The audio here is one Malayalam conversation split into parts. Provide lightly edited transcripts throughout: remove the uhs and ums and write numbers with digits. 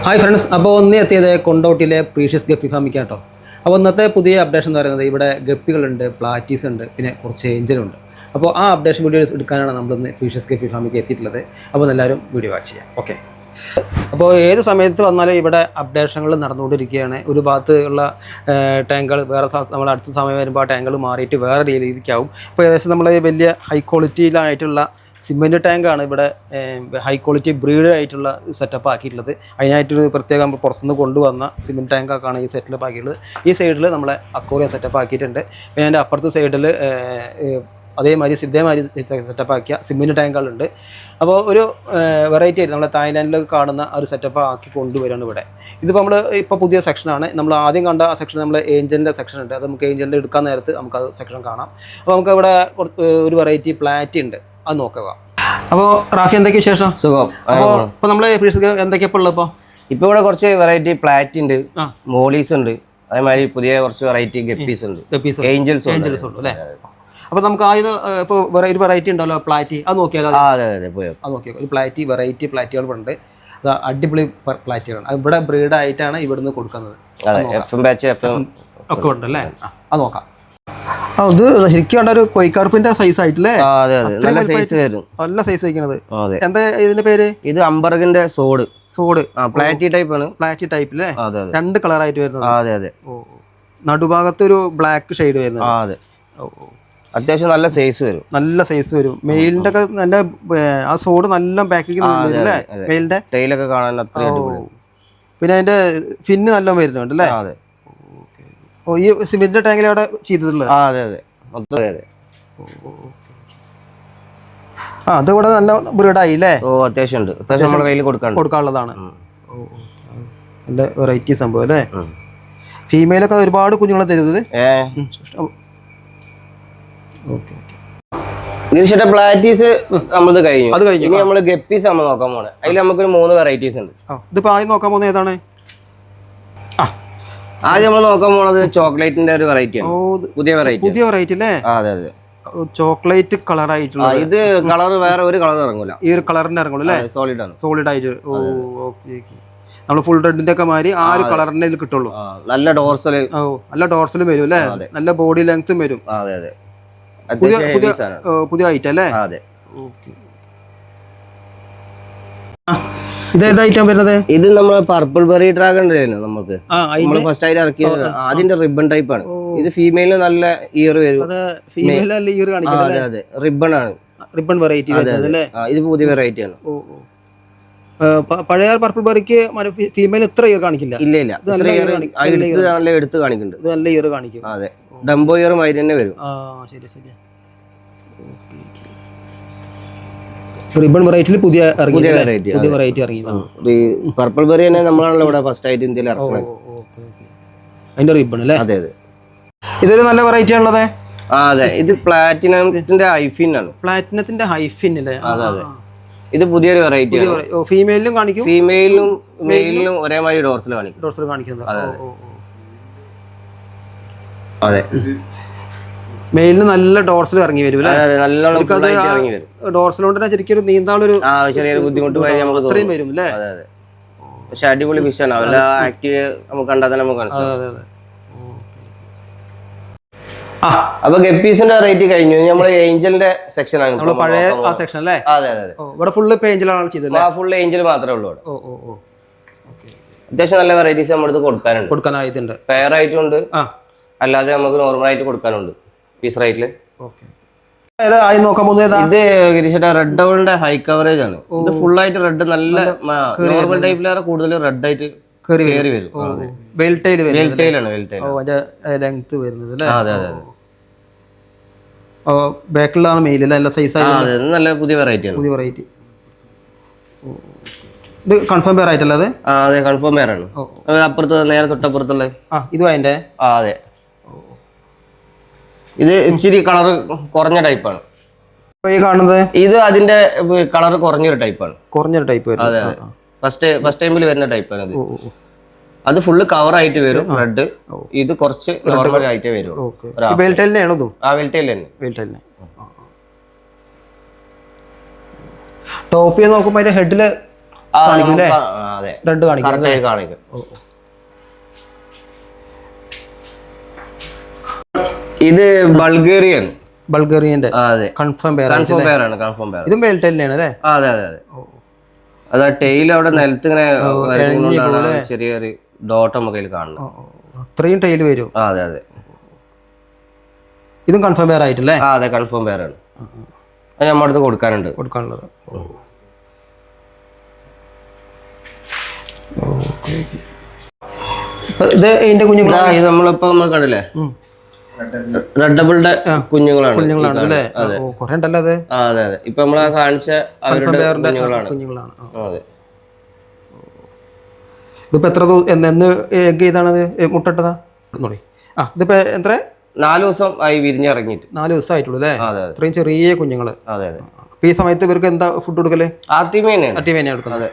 ഹായ് ഫ്രണ്ട്സ്, അപ്പോൾ ഒന്ന് എത്തിയത് കൊണ്ടോട്ടിയിലെ പ്രീഷ്യസ് ഗപ്പി ഫാമിക്കാട്ടോ. അപ്പോൾ ഇന്നത്തെ പുതിയ അപ്ഡേഷൻ എന്ന് പറയുന്നത് ഇവിടെ ഗപ്പികളുണ്ട്, പ്ലാറ്റീസ് ഉണ്ട്, പിന്നെ കുറച്ച് ഏഞ്ചലുണ്ട്. അപ്പോൾ ആ അപ്ഡേഷൻ വീഡിയോസ് എടുക്കാനാണ് നമ്മളിന്ന് പ്രീഷ്യസ് ഗപ്പി ഫാമിക്ക് എത്തിയിട്ടുള്ളത്. അപ്പോൾ എല്ലാവരും വീഡിയോ വാച്ച് ചെയ്യാം. ഓക്കെ, അപ്പോൾ ഏത് സമയത്ത് വന്നാലും ഇവിടെ അപ്ഡേഷനുകൾ നടന്നുകൊണ്ടിരിക്കുകയാണ്. ഒരു ഭാഗത്ത് ഉള്ള ടാങ്കുകൾ വേറെ നമ്മൾ അടുത്ത സമയം വരുമ്പോൾ ആ ടാങ്കുകൾ മാറിയിട്ട് വേറെ രീതിക്കാവും. ഇപ്പോൾ ഏകദേശം നമ്മൾ വലിയ ഹൈ ക്വാളിറ്റിയിലായിട്ടുള്ള സിമെൻറ്റ് ടാങ്കാണ് ഇവിടെ ഹൈ ക്വാളിറ്റി ബ്രീഡ് ആയിട്ടുള്ള സെറ്റപ്പ് ആക്കിയിട്ടുള്ളത്. അതിനായിട്ടൊരു പ്രത്യേകം പുറത്തുനിന്ന് കൊണ്ടുവന്ന സിമെൻറ്റ് ടാങ്കാണ് ഈ സെറ്റപ്പ് ആക്കിയിട്ടുള്ളത്. ഈ സൈഡിൽ നമ്മളെ അക്വേറിയം സെറ്റപ്പ് ആക്കിയിട്ടുണ്ട്. പിന്നെ അതിൻ്റെ അപ്പുറത്തെ സൈഡിൽ ഇതേമാതിരി സെറ്റപ്പ് ആക്കിയ സിമെൻറ്റ് ടാങ്കുകളുണ്ട്. അപ്പോൾ ഒരു വെറൈറ്റി ആയിട്ട് നമ്മളെ തായ്ലാൻഡിലൊക്കെ കാണുന്ന ഒരു സെറ്റപ്പ് ആക്കി കൊണ്ടുവരികയാണ് ഇവിടെ. ഇതിപ്പോൾ നമ്മൾ ഇപ്പോൾ പുതിയ സെക്ഷനാണ്. നമ്മൾ ആദ്യം കണ്ട ആ സെക്ഷൻ നമ്മൾ ഏഞ്ചലിൻ്റെ സെക്ഷൻ ഉണ്ട്. അത് നമുക്ക് ഏഞ്ചലിൻ്റെ എടുക്കാൻ നേരത്ത് നമുക്കത് സെക്ഷൻ കാണാം. അപ്പോൾ നമുക്ക് ഇവിടെ ഒരു വെറൈറ്റി പ്ലാറ്റി ഉണ്ട്, അത് നോക്കുക. അപ്പോൾ റാഫി, എന്തൊക്കെ വിശേഷം? സുഖം. അപ്പോൾ ഇപ്പോൾ നമ്മൾ എന്തൊക്കെയാ ഇപ്പോൾ ഉള്ളത്? ഇപ്പോൾ ഇവിടെ കുറച്ച് വെറൈറ്റി പ്ലാറ്റ് ഉണ്ട്, മോളീസ് ഉണ്ട്, അതേമാതിരി പുതിയ കുറച്ച് വെറൈറ്റി ഗപ്പീസ് ഉണ്ട്, ഏഞ്ചൽസ് ഉണ്ട് അല്ലേ? അപ്പോൾ നമുക്ക് ആദ്യം ഇപ്പോൾ ഒരു വെറൈറ്റി ഉണ്ടല്ലോ പ്ലാറ്റി, അത് നോക്കിയാലോ? അത് നോക്കിയാൽ ഒരു വെറൈറ്റി പ്ലാറ്റുകൾ ഉണ്ട്. അത് അടിപൊളി പ്ലാറ്റുകളാണ്. അത് ഇവിടെ ബ്രീഡായിട്ടാണ് ഇവിടുന്ന് കൊടുക്കുന്നത്. ഒക്കെ ഉണ്ടല്ലേ? അത് നോക്കാം. ഇത് ശരിക്കും കണ്ട ഒരു കൊയ്ക്കാർപ്പിന്റെ സൈസ് ആയിട്ടില്ലേ? നല്ല സൈസ് വരും, നല്ല സൈസ് വയ്ക്കണത്. എന്താ ഇതിന്റെ പേര്? ഇത് അംബർഗിന്റെ സോഡ് പ്ലാറ്റി ടൈപ്പ് ആണ്. പ്ലാറ്റി ടൈപ്പ് അല്ലേ? രണ്ട് കളർ ആയിട്ട് വരുന്നത്. അതെ അതെ. നടുഭാഗത്ത് ഒരു ബ്ലാക്ക് ഷെയ്ഡ് വരുന്നത്. അതെ, അത്യാവശ്യം നല്ല സൈസ് വരും. നല്ല സൈസ് വരും. മെയിലിന്റെ ഒക്കെ നല്ല ആ സോഡ് നല്ല പാക്കിങ് അല്ലേ? മെയിലിന്റെ ടൈലൊക്കെ കാണാൻ അത്ര അടിപൊളി. പിന്നെ അതിന്റെ ഫിന്ന് നല്ല വരുന്നുണ്ട് അല്ലേ? അതെ. ഓ, ഈ സിമെന്റ് ടാങ്കിൽ അവിടെ ചെയ്തിട്ടുള്ളത്? അതെ അതെ, അതെ. അത് ഇവിടെ നല്ല ബ്രീഡായി അല്ലേ? ഓ, അത്യാവശ്യം ഉണ്ട്. അത്യാവശ്യം നമ്മുടെ കയ്യിൽ കൊടുക്കാനുള്ളതാണ്. നല്ല വെറൈറ്റി സംഭവം അല്ലേ? ഫീമെയിലൊക്കെ ഒരുപാട് കുഞ്ഞുങ്ങളെ തരുന്നത്. പ്ലാറ്റീസ് നമ്മളത് കഴിഞ്ഞു. അത് കഴിഞ്ഞു. ഇനി നമ്മള് ഗപ്പീസ് നമ്മൾ നോക്കാൻ പോണേ. അതിൽ നമുക്കൊരു 3 വെറൈറ്റീസ് ഉണ്ട്. ഇതിപ്പോ ആദ്യം നോക്കാൻ പോകുന്നത് ഏതാണ്? ആദ്യം നമ്മൾ നോക്കാൻ പോണത് ചോക്ലേറ്റിന്റെ ഒരു വെറൈറ്റിയാണ്. പുതിയ വെറൈറ്റി അല്ലേ? അതെ അതെ. ചോക്ലേറ്റ് കളർ ആയിട്ടുള്ള. ഇത് കളർ വേറെ ഒരു കളർ ഇറങ്ങൂല. ഈ ഒരു കളറിന്റെ ഇറങ്ങുള്ളൂ അല്ലേ? സോളിഡ് ആയിട്ട്. നമ്മള് ഫുൾ റെഡിന്റെ ഒക്കെ മാതിരി ആ ഒരു കളറിന്റെ ഇതിൽ കിട്ടുള്ളൂ. നല്ല ഡോർസൽ. നല്ല ഡോർസലും വരും അല്ലേ? നല്ല ബോഡി ലെങ്ത്തും വരും. അതെ അതെ. പുതിയ ഐറ്റം അല്ലേ? അതെ. ഇത് ഏതായിട്ടാണ് വരുന്നത്? ഇത് നമ്മള് പർപ്പിൾ ബെറി ഡ്രാഗൺ നമുക്ക് ഫസ്റ്റ് ആയിട്ട് ഇറക്കിയത്. അതിന്റെ റിബൺ ടൈപ്പ് ആണ്. ഇത് ഫീമെയിലിന് നല്ല ഇയർ വരും. അതെ അതെ, റിബൺ ആണ്. Ribbon variety. ഇത് പുതിയ വെറൈറ്റി ആണ്. പഴയ പർപ്പിൾ ബെറിക്ക് ഫീമെയിൽ ഇത്ര ഇയർ കാണിക്കില്ല. ഇല്ല ഇല്ല, നല്ല എടുത്ത് കാണിക്കുന്നുണ്ട്. ഇത് നല്ല ഇയർ കാണിക്കും. അതെ, ഡംബോ ഇയർ മാതിരി തന്നെ വരും. ശരി ശരി. റിബൺ വെറൈറ്റിയിൽ പുതിയ വെറൈറ്റി ഇറങ്ങിയതാണ്. പർപ്പിൾ ബെറി തന്നെ നമ്മളാണല്ലോ ഇവിടെ ഫസ്റ്റ് ആയിട്ട് ഇന്ത്യയിൽ ഇറക്കുന്നത്. അതിന്റെ റിബൺ അല്ലേ? അതെ അതെ. ഇതൊരു നല്ല വെറൈറ്റി ആണുള്ളത്. അതെ, ഇത് പ്ലാറ്റിനത്തിന്റെ ഹൈഫിൻ ആണ്. പ്ലാറ്റിനത്തിന്റെ ഹൈഫിൻ അല്ലേ? അതെ അതെ. ഇത് പുതിയൊരു വെറൈറ്റി. ഫീമെയിലും കാണിക്കും, ഫീമെയിലും മെയിലിനും ഒരേമാതിരി ഡോർസൽ കാണിക്കുന്നത്. അതെ. മെയിലിന് നല്ല ഡോർസൽ ഇറങ്ങി വരും. ഡോർസൽ കൊണ്ട് ശരിക്കും നീന്താളൊരു ചെറിയൊരു ബുദ്ധിമുട്ട് അത്രയും വരും അല്ലേ? പക്ഷെ അടിപൊളി ഫിഷാണ്. അവരുടെ ആക്റ്റീവ് നമുക്ക് കണ്ടാൽ തന്നെ നമുക്ക് മനസ്സിലാവും. അപ്പൊ ഗപ്പീസിന്റെ വെറൈറ്റി കഴിഞ്ഞു. നമ്മള് ഏഞ്ചലിന്റെ സെക്ഷൻ ആണ്. നമ്മള് പഴയ ആ സെക്ഷൻ അല്ലേ? അതെ അതെ. ഇവിടെ ഫുള്ള് ഏഞ്ചലാണ് ചെയ്തത്. ഫുള്ള് ഏഞ്ചൽ മാത്രമേ ഉള്ളൂ. അത്യാവശ്യം നല്ല വെറൈറ്റീസ് നമ്മുടെ കൊടുക്കാനായിട്ടുണ്ട്. പെയർ ആയിട്ടും ഉണ്ട്, അല്ലാതെ നമുക്ക് നോർമൽ ആയിട്ട് കൊടുക്കാനുണ്ട് പീസ് റേറ്റില്. ഇത് ഗിരീഷേട്ടാ റെഡ് ഡബിളിന്റെ ഹൈ കവറേജ് ആണ്. ഇത് ഫുൾ ആയിട്ട് റെഡ്, നല്ല നോർമൽ ടൈപ്പിലേറെ കൂടുതൽ റെഡ് ആയിട്ട് കയറി വരും. ബാക്കിലാണ് മെയിൽ നല്ല സൈസ്. നല്ല പുതിയ വെറൈറ്റി ആണ്. ഇത് കൺഫേം പെയർ ആയിട്ടല്ലേ? അതെ, കൺഫേം പെയർ ആണ്. അപ്പുറത്ത് നേരെ തൊട്ടപ്പുറത്തുള്ള ഇതും അതിന്റെ. അതെ. ഇത് ഇച്ചിരി കളർ കുറഞ്ഞ ടൈപ്പാണ്. ഈ കാണുന്നത് ഇത് അതിന്റെ കളർ കുറഞ്ഞൊരു ടൈപ്പാണ്. അതെ, ഫസ്റ്റ് ടൈമിൽ വരുന്ന ടൈപ്പാണ് അത്. അത് ഫുള്ള് കവർ ആയിട്ട് വരും റെഡ്. ഇത് കുറച്ച് നോർമൽ ആയിട്ടേ വരും. ടോപ്പ് നോക്കുമ്പോ അതിന്റെ ഹെഡില് കാണിക്കും അതെ റെഡ് കാണിക്കും കാണിക്കും. ഇത് ബൾഗേറിയന്റെ അതെ കൺഫേം പേരാണ്. ഇതും വെൽറ്റ് തന്നെയാണ് അല്ലേ? അതെ അതെ അതെ. അത് ടെയിൽ അവിടെ നിലത്ത് ഇങ്ങനെ ചെറിയൊരു ഡോട്ട് നമുക്ക് അതിൽ കാണണം. അത്രയും ടെയിൽ വരും. അതെ അതെ. ഇതും കൺഫേം പെയർ ആയിട്ടല്ലേ? അതെ കൺഫേം പെയറാണ്. അത് നമ്മുടെ അടുത്ത് കൊടുക്കാനുള്ളത്. ഇത് ഇതിന്റെ കുഞ്ഞുങ്ങളാണ്. ഇത് നമ്മളിപ്പോ നമ്മൾ കണ്ടില്ലേ റെഡ് ഡബിളിന്റെ കുഞ്ഞുങ്ങളാണ്. അതെ കുറെ ഉണ്ടല്ലോ അത്. അതെ അതെ. ഇപ്പൊ നമ്മൾ കാണിച്ച അവരുടെ കുഞ്ഞുങ്ങളാണ്. അതെ. ഇതിപ്പോ എത്ര എന്ന് എഗ് ചെയ്താണത് മുട്ടട്ടതാ? ഇതിപ്പോ എത്ര 4 ദിവസം ആയി വിരിഞ്ഞിറങ്ങിയിട്ട്. 4 ദിവസം ആയിട്ടുള്ളൂ അല്ലേ? അതെ. ഇത്രയും ചെറിയ കുഞ്ഞുങ്ങള്. അതെ അതെ. അപ്പൊ ഈ സമയത്ത് ഇവർക്ക് എന്താ ഫുഡ് കൊടുക്കല്? ആർട്ടിമേന കൊടുക്കുന്നത്.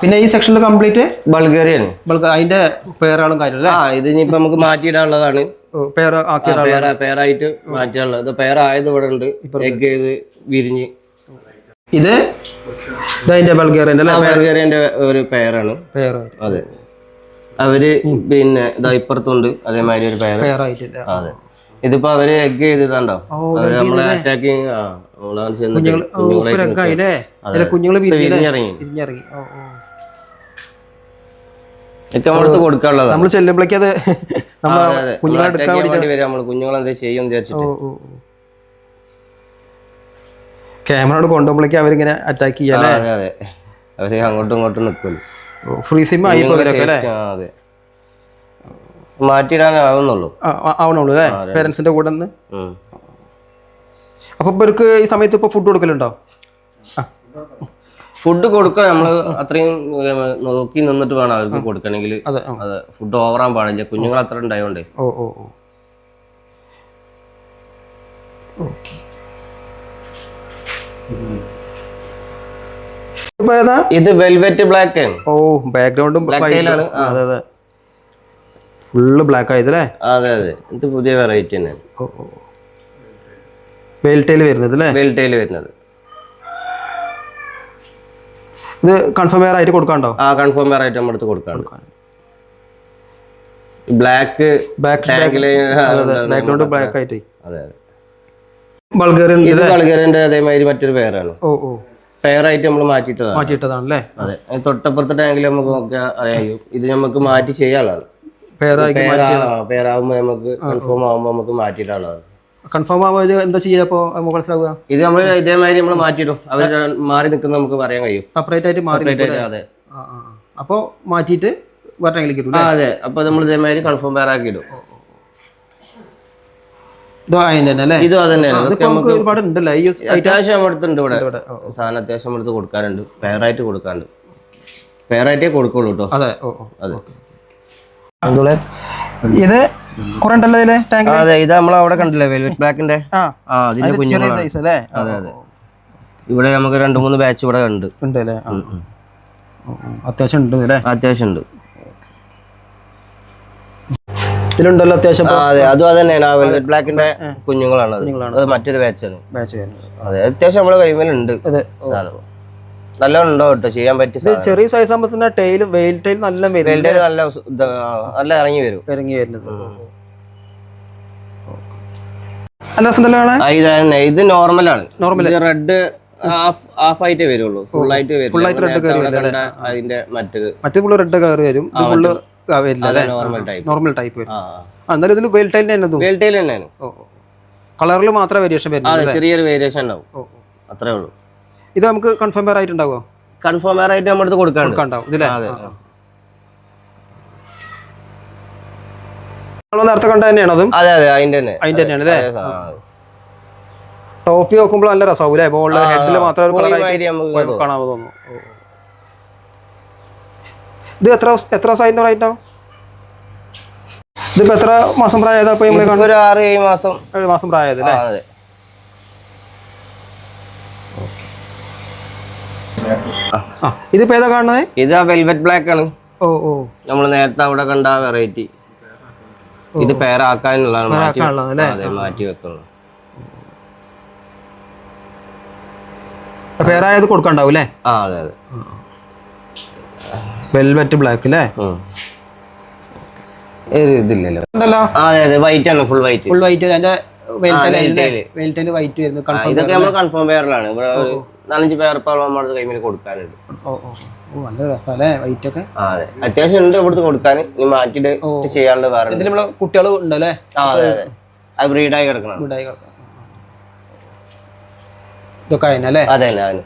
പിന്നെ ഈ സെക്ഷനിൽ കംപ്ലീറ്റ് ബൾഗേറിയൻ. അതിന്റെ പേരാളും കാര്യമല്ലേ? ഇത് ഇനിയിപ്പോ നമുക്ക് മാറ്റിയിടാനുള്ളതാണ്. പേരായിട്ട് മാറ്റിയാനുള്ളത്. ഇത് പേരായത് ഇവിടെ ഉണ്ട്. എഗ് ചെയ്ത് വിരിഞ്ഞ്. ഇത് അതിന്റെ ബൾഗേറിയന്റെ ഒരു പേരാണ്. അതെ. അവര് പിന്നെ ഇപ്പുറത്തുണ്ട് അതേമാതിരി ഒരു പേരായിട്ട്. അതെ. ഇതിപ്പോ അവര് എഗ് ചെയ്തതാണ്ടോ നമ്മളെ അറ്റാക്കിങ് കുഞ്ഞുങ്ങള് വിരിഞ്ഞിറങ്ങി. നമ്മളടുത്ത് കൊടുക്കാനുള്ളത്. നമ്മൾ ചെല്ലുമ്പോഴേക്ക് അത് കുഞ്ഞുങ്ങളെന്താ ചെയ്യും വിചാരിച്ചിട്ട് ക്യാമറയോട് കൊണ്ടുപോകുമ്പോഴേക്ക് അവരിങ്ങനെ അറ്റാക്ക് ചെയ്യാല്ലേ? അതെ അതെ. അവര് അങ്ങോട്ടും ഇങ്ങോട്ടും നിൽക്കുമല്ലോ. ഫ്രീ സിം ആയി അതെ. മാറ്റിയിടാനാവുന്നുള്ളൂ അല്ലേ പേരൻസിന്റെ കൂടെ നിന്ന്. അപ്പൊ ഇവർക്ക് ഈ സമയത്ത് ഇപ്പൊ ഫുഡ് കൊടുക്കലുണ്ടോ? ഫുഡ് കൊടുക്കുക നമ്മള് അത്രയും നോക്കി നിന്നിട്ട് വേണം അവർക്ക് കൊടുക്കണമെങ്കിൽ. അതെ. ഫുഡ് ഓവറാൻ പാടില്ല. കുഞ്ഞുങ്ങൾ അത്ര ഉണ്ടായോണ്ടേ. ഇത് വെൽവെറ്റ് ബ്ലാക്ക് ആണ്. ബാക്ക്ഗ്രൗണ്ടും അതെ ഫുള്ള് ബ്ലാക്ക് ആയതല്ലേ? അതെ അതെ. ഇത് പുതിയ വെറൈറ്റി തന്നെയാണ്. വെൽറ്റയിൽ വരുന്നത്. ഇത് കൺഫേം പെയർ ആയിട്ട് കൊടുക്കാണ്ടോ? കൺഫേം പെയർ ആയിട്ട് നമ്മുടെ അടുത്ത് കൊടുക്കാണ്ട്. ബ്ലാക്ക് ബാക്ക്ഗ്രൗണ്ട് ബ്ലാക്ക് ആയിട്ട്. അതെ അതെ. ബൾഗേറിയന്റെ അതേമാതിരി മറ്റൊരു പെയറാണ്. പെയറായിട്ട് നമ്മൾ മാറ്റിയിട്ടതാണല്ലേ? അതെ. തൊട്ടപ്പുറത്തെ ടാങ്കിൽ നമുക്ക് നോക്കിയാൽ അറിയാം. ഇത് നമുക്ക് മാറ്റി ചെയ്യാനുള്ളതാണ്. പേരാകുമ്പോ നമുക്ക് കൺഫേം ആകുമ്പോ നമുക്ക് മാറ്റിയിട്ടാണ്. കൺഫേം ആകുമ്പോൾ എന്താ ചെയ്യാ? മനസ്സിലാവുക ഇത് നമ്മൾ ഇതേമാതിരി നമ്മൾ മാറ്റിയിടും. അവർ മാറി നിൽക്കുന്ന നമുക്ക് പറയാൻ കഴിയും. സെപ്പറേറ്റ് ആയിട്ട്. അതെ. അപ്പൊ മാറ്റിയിട്ട് കിട്ടും. അതെ. അപ്പൊ നമ്മൾ ഇതേമാതിരി കൺഫേം പെയർ ആക്കി ഇടും. ഇതും അതന്നെയാണ്. അത്യാവശ്യം നമ്മുടെ അടുത്തുണ്ട് ഇവിടെ സാധനം. അത്യാവശ്യം നമ്മുടെ അടുത്ത് കൊടുക്കാറുണ്ട്. പെയറായിട്ട് കൊടുക്കാറുണ്ട്. പെയറായിട്ടേ കൊടുക്കുള്ളൂ കേട്ടോ. അതെ. ഇത് അതെ. ഇത് നമ്മളവിടെ കണ്ടില്ലേ വെൽവെറ്റ് ബ്ലാക്കിന്റെ അതിന്റെ കുഞ്ഞുങ്ങളാണ്. അതെ അതെ. ഇവിടെ നമുക്ക് 2-3 ബാച്ച് ഇവിടെ ഉണ്ട്. അത്യാവശ്യം ഉണ്ട്. ഇതിലുണ്ടല്ലോ അത്യാവശ്യം. അതെ. അതും അതന്നെയാണ്. വെൽവെറ്റ് ബ്ലാക്കിന്റെ കുഞ്ഞുങ്ങളാണ്. അത് മറ്റൊരു ബാച്ചാണ്. അതെ. അത്യാവശ്യം നമ്മളെ കൈമേലുണ്ട് സാധനം. നല്ല ഉണ്ടോ കേട്ടോ ചെയ്യാൻ പറ്റിയ. ചെറിയ സൈസ് ആകുമ്പോ ടെയിൽ നല്ല നല്ല ഇറങ്ങി വരുന്നത്. ഇത് നോർമലാണ്. റെഡ് ഹാഫ് ആയിട്ടേ വരുള്ളൂ. ഫുള്ളായിട്ട് അതിന്റെ മറ്റു റെഡ് കളർ വരും. നോർമൽ ടൈപ്പ് വരും. എന്നാലും ഇതിൽ വെൽറ്റൈൽ തന്നെയാണ്. കളറിൽ മാത്രമേ വേരിയേഷൻ വരുന്നത്. ചെറിയൊരു വേരിയേഷൻ ഉണ്ടാവും. അത്രേ ഉള്ളൂ. ഇത് നമുക്ക് കൺഫേം പെയർ ആയിട്ട് ഉണ്ടാവോ? കൺഫേം പെയർ ആയിട്ട് നമ്മുടെ അടുത്ത് കൊടുക്കാണ്ടാവും. നേരത്തെ കണ്ട തന്നെയാണോ അതും? അതെ അതെ. അതിന്റെ തന്നെയാണ് അല്ലേ? ടോപ്പി നോക്കുമ്പോൾ നല്ല രസമാവും. ഹെഡിൽ മാത്രം കാണാൻ തോന്നുന്നു. ഇത് എത്ര സൈഡിന്റെ റേറ്റ് ആവും? ഇതിപ്പോ എത്ര മാസം പ്രായതാ? 6-7 മാസം പ്രായതല്ലേ? ഇതിപ്പോ ഏതാ കാണുന്നത്? ഇത് വെൽവെറ്റ് ബ്ലാക്ക് ആണ്. നമ്മൾ നേരത്തെ അവിടെ കണ്ട വെറൈറ്റി. ഇത് പേരാക്കാനുള്ളതാണ്. മാറ്റി വെക്കണം. പേരായത് കൊടുക്കണ്ടാവും അല്ലേ? ആ അതെ അതെ. വെൽവെറ്റ് ബ്ലാക്ക് അല്ലേ? ഇതില്ലല്ലോ. ഉണ്ടല്ലോ. അതെ അതെ, വൈറ്റ് ആണ്, ഫുൾ വൈറ്റ്. Full white. അതിന്റെ വെൽറ്റൈൽ വൈറ്റ് വരുന്നു. ഇതൊക്കെ നമ്മൾ കൺഫേം പെയറിലാണ്. ഇവിടെ 4-5 പേർ ഇപ്പോൾ നമ്മുടെ കൈമിൽ കൊടുക്കാനുണ്ട്. നല്ല രസമല്ലേ വൈറ്റ് ഒക്കെ? അതെ, അത്യാവശ്യം ഉണ്ട് ഇവിടുത്തെ കൊടുക്കാൻ. ഇനി മാറ്റിട്ട് ചെയ്യാനുള്ള വേറെ ഇതിൽ നമ്മളെ കുട്ടികൾ ഉണ്ടല്ലേ? അതെ അതെ, അത് ബ്രീഡായി കിടക്കണം. ഇതൊക്കെ അതിനല്ലേ? അതെ അതെ.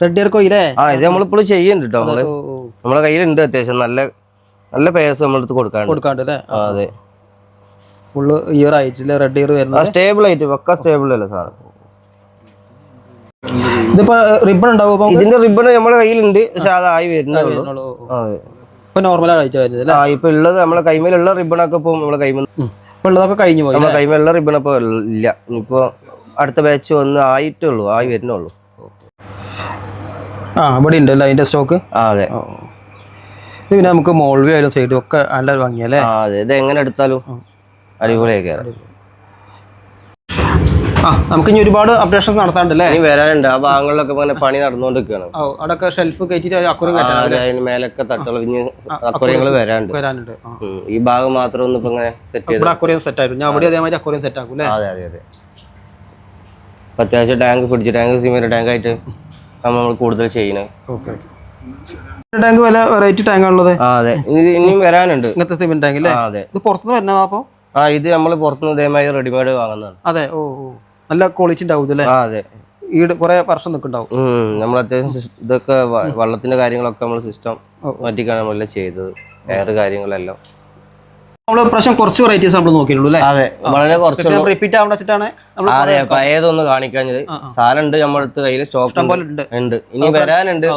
റെഡ് ഇയർ കോയില്ലേ? ഇത് നമ്മളിപ്പോഴും ചെയ്യുന്നുണ്ട് കേട്ടോ. നമ്മളെ കയ്യിലുണ്ട് അത്യാവശ്യം നല്ല പേഴ്സ് നമ്മളെടുത്ത് കൊടുക്കാണ്ട്. അതെ, ഫുള്ള് ഇയർ ആയിട്ടില്ല. റെഡ് ഇയർ വരുന്നത് സ്റ്റേബിൾ ആയിട്ട് പക്ക സ്റ്റേബിൾ അല്ലേ സാർ? ഇതിപ്പോ റിബൺ ഉണ്ടാവും. ഇതിന്റെ റിബൺ നമ്മുടെ കയ്യിലുണ്ട്, പക്ഷെ അതായി വരുന്നുള്ളൂ. ഇപ്പൊ നോർമൽ ആയിട്ട് വരുന്നത്. ഇപ്പൊ ഉള്ളത് നമ്മളെ കൈമേലുള്ള റിബണൊക്കെ ഇപ്പൊ നമ്മളെ കൈമ ഉള്ളതൊക്കെ കഴിഞ്ഞു പോയി. നമ്മളെ കൈമേലുള്ള റിബൺ ഇപ്പൊ ഇല്ല. ഇനിയിപ്പോ അടുത്ത ബാച്ച് ആയിട്ടുള്ളൂ, ആയി വരുന്നുള്ളൂ. ഇവിടെ ഉണ്ടല്ലോ അതിന്റെ സ്റ്റോക്ക്. അതെ, പിന്നെ നമുക്ക് മോൾവി ആയാലും സൈഡും ഒക്കെ നല്ല ഭംഗിയല്ലേ? അതെ, ഇത് എങ്ങനെ എടുത്താലും അടിപൊളിയൊക്കെ. നമുക്ക് ഇനി ഒരുപാട് അപ്ഡേഷൻസ് നടത്താണ്ടല്ലേ? ഇനി വരാനുണ്ട്. ആ ഭാഗങ്ങളിലൊക്കെ പണി നടന്നുകൊണ്ടിരിക്കുകയാണ്. അവിടെയൊക്കെ ഷെൽഫ് കയറ്റിട്ട് അക്കുറം അതിന് മേലൊക്കെ തട്ടുകൾ അക്കുറയങ്ങൾ വരാനുണ്ട്. ഈ ഭാഗം മാത്രം ഒന്ന് ഇപ്പൊ ഇങ്ങനെ സെറ്റ് ചെയ്ത് അക്കുറിയം സെറ്റ് ആയിരുന്നു. ഞാൻ അവിടെ അതേമാതിരി അക്കുറിയം സെറ്റ് ആക്കും. അതെ അതെ അതെ. അത്യാവശ്യം tank fridge tank cement tank ആയിട്ട് നമ്മൾ കൂടുതൽ ചെയ്യുന്നത്. ടാങ്ക് വില വെറൈറ്റി ടാങ്ക് ആണുള്ളത്. അതെ, ഇനിയും വരാനുണ്ട് ഇങ്ങനത്തെ സിമെന്റ് ടാങ്ക് അല്ലേ? അതെ. ഇത് പുറത്തുനിന്ന് വരുന്നതാ? അപ്പൊ ഇത് നമ്മൾ പുറത്തുനിന്ന് ഇതേമാതിരി റെഡിമെയ്ഡ് വാങ്ങുന്നതാണ്. അതെ. നല്ല ക്വാളിറ്റി ഉണ്ടാവും അല്ലേ? അതെ, ഈ കുറെ വർഷം നിൽക്കുന്നുണ്ടാവും. നമ്മൾ അത്യാവശ്യം ഇതൊക്കെ വെള്ളത്തിന്റെ കാര്യങ്ങളൊക്കെ നമ്മൾ സിസ്റ്റം മാറ്റിക്കാണ് നമ്മളെല്ലാം ചെയ്തത്. എയർ കാര്യങ്ങളെല്ലാം നമ്മള് പ്രാവശ്യം കുറച്ച് വെറൈറ്റീസ് നമ്മൾ നോക്കിയിട്ടുള്ളൂ അല്ലേ? അതെ, വളരെ കുറച്ച് റിപ്പീറ്റ് ആവേണ്ട വെച്ചിട്ടാണ്. അതെ, പഴയതൊന്ന് കാണിക്കാഞ്ഞത്. സാധനം ഉണ്ട് നമ്മുടെ അടുത്ത് കയ്യിൽ, സ്റ്റോക്ക് ഉണ്ട്. ഇനി വരാനുണ്ട്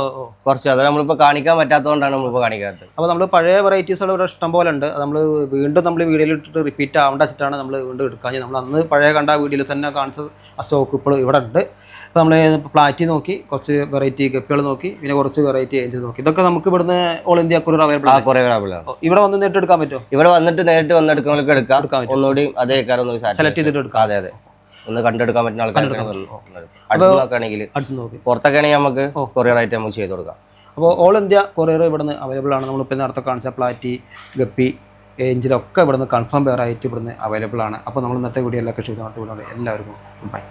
കുറച്ച്. അത് നമ്മളിപ്പോ കാണിക്കാൻ പറ്റാത്തതുകൊണ്ടാണ് നമ്മളിപ്പോ കാണിക്കാത്തത്. അപ്പോൾ നമ്മൾ പഴയ വെറൈറ്റീസുകൾ ഇവിടെ ഇഷ്ടം പോലെ ഉണ്ട്. നമ്മൾ വീണ്ടും നമ്മൾ വീഡിയോയിൽ ഇട്ടിട്ട് റിപ്പീറ്റ് ആവേണ്ട വെച്ചിട്ടാണ് നമ്മൾ വീണ്ടും എടുക്കാൻ. നമ്മൾ അന്ന് പഴയ കണ്ട വീഡിയോയിൽ തന്നെ കാണിച്ചത് ആ സ്റ്റോക്ക് ഇപ്പോൾ ഇവിടെ ഉണ്ട്. അപ്പോൾ നമ്മൾ പ്ലാറ്റി നോക്കി, കുറച്ച് വെറൈറ്റി ഗപ്പികൾ നോക്കി, പിന്നെ കുറച്ച് വെറൈറ്റി ഏഞ്ചൽസ് നോക്കി. ഇതൊക്കെ നമുക്ക് ഇവിടുന്ന് ഓൾ ഇന്ത്യ കൊറിയർ അവൈലബിൾ ആണ്. ഇവിടെ വന്ന് നേരിട്ട് എടുക്കാൻ പറ്റുമോ? ഇവിടെ വന്നിട്ട് നേരിട്ട് വന്നെടുക്കുന്നവർക്ക് എടുക്കാം. ഒന്നുകൂടി അതേ കാര്യം സെലക്ട് ചെയ്തിട്ട് എടുക്കാം. അതെ അതെ, ഒന്ന് കണ്ടെടുക്കാൻ പറ്റുന്ന ആൾക്കാർ അടുത്താണെങ്കിൽ, പുറത്തൊക്കെ ആണെങ്കിൽ നമുക്ക് കൊറിയർ ആയിട്ട് നമുക്ക് ചെയ്ത് കൊടുക്കാം. അപ്പോൾ ഓൾ ഇന്ത്യ കൊറിയർ ഇവിടുന്ന് അവൈലബിൾ ആണ്. നമ്മളിപ്പോൾ നേരത്തെ കാണിച്ച പ്ലാറ്റി, ഗപ്പി, ഏഞ്ചലൊക്കെ ഇവിടുന്ന് കൺഫേം പെയർ ആയിട്ട് ഇവിടുന്ന് അവൈലബിൾ ആണ്. അപ്പോൾ നമ്മൾ ഇന്നത്തെ വീഡിയോ എല്ലാം എല്ലാവർക്കും ബൈ.